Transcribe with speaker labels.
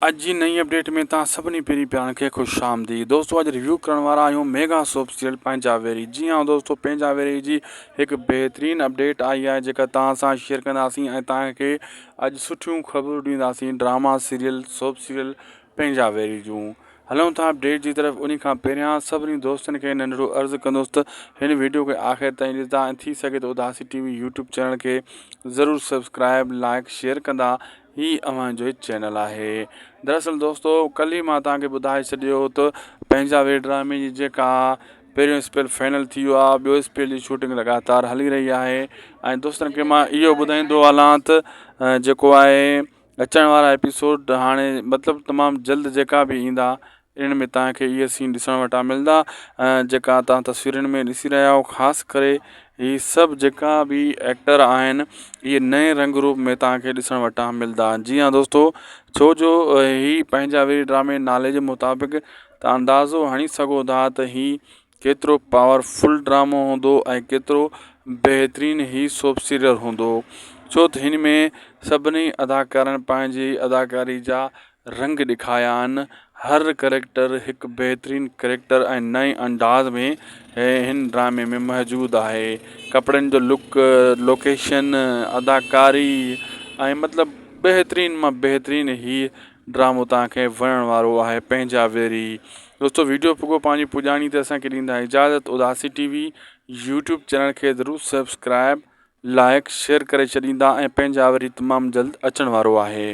Speaker 1: अॼु जी नई अपडेट में तव्हां सभिनी पहिरीं प्यारनि खे ख़ुशि आमदीद। दोस्तों अॼु रिव्यू करण वारा आहियूं मेगा सोप सीरियल पंहिंजावेरी। जी हाँ दोस्तों, पंहिंजावेरी जी हिकु बहितरीनु अपडेट आई आहे जेका तव्हां सां शेयर कंदासीं ऐं तव्हांखे अॼु सुठियूं ख़बरूं ॾींदासीं ड्रामा सीरियल सोप सीरियल पंहिंजावेरी जूं। हलूं था अपडेट जी तरफ़। उन खां पहिरियां सभिनी दोस्तनि खे नंढिड़ो अर्ज़ु कंदुसि त हिन वीडियो खे आख़िर ताईं ॾिसंदा ऐं थी सघे तो उदासी टीवी यूट्यूब चैनल खे ज़रूरु सब्सक्राइब लाइक शेयर कंदा। ही अव्हांजो ई चैनल आहे। दरअसल दोस्तों कल ही मां तव्हांखे ॿुधाए छॾियो त पंहिंजावेरी ड्रामे जी जेका पहिरियों स्पेल फाइनल थी वियो आहे, ॿियो स्पेल जी शूटिंग लगातार हली रही आहे। ऐं दोस्तनि खे मां इहो ॿुधाईंदो हलां त जेको आहे अचण वारा एपिसोड हाणे मतिलबु तमामु जल्द जेका बि ईंदा इन में तव्हांखे इहे सीन ॾिसण वटां मिलंदा जेका तव्हां तस्वीरुनि में ॾिसी रहिया आहियो। ख़ासि करे ही सभु जेका बि एक्टर आहिनि इहे नए रंग रूप में तव्हांखे ॾिसण वटां मिलंदा। जी हाँ दोस्तों, छो जो ही पंहिंजावेरी ड्रामे नाले जे मुताबिक़ तव्हां अंदाज़ो हणी सघो था त ही केतिरो पावरफुल ड्रामो हूंदो ऐं केतिरो बहितरीनु ही सोप सीरियल हूंदो। छो त हिन में सभिनी अदाकारनि पंहिंजी अदाकारी जा रंग ॾेखारिया आहिनि। हर करेक्टर हिकु बहितरीनु करेक्टर ऐं नए अंदाज़ में हिन ड्रामे में मौजूदु आहे। कपिड़नि जो लुक, लोकेशन, अदाकारी ऐं मतिलबु बहितरीनु मां बहितरीनु ही ड्रामो तव्हांखे वणण वारो आहे पंहिंजावेरी। दोस्तों वीडियो पुॻो पंहिंजी पुॼाणी ते असांखे ॾींदा इजाज़त। उदासी टीवी यूट्यूब चैनल खे ज़रूरु सब्सक्राइब लाइक शेयर करे छॾींदा ऐं पंहिंजावेरी तमामु जल्द अचण वारो आहे।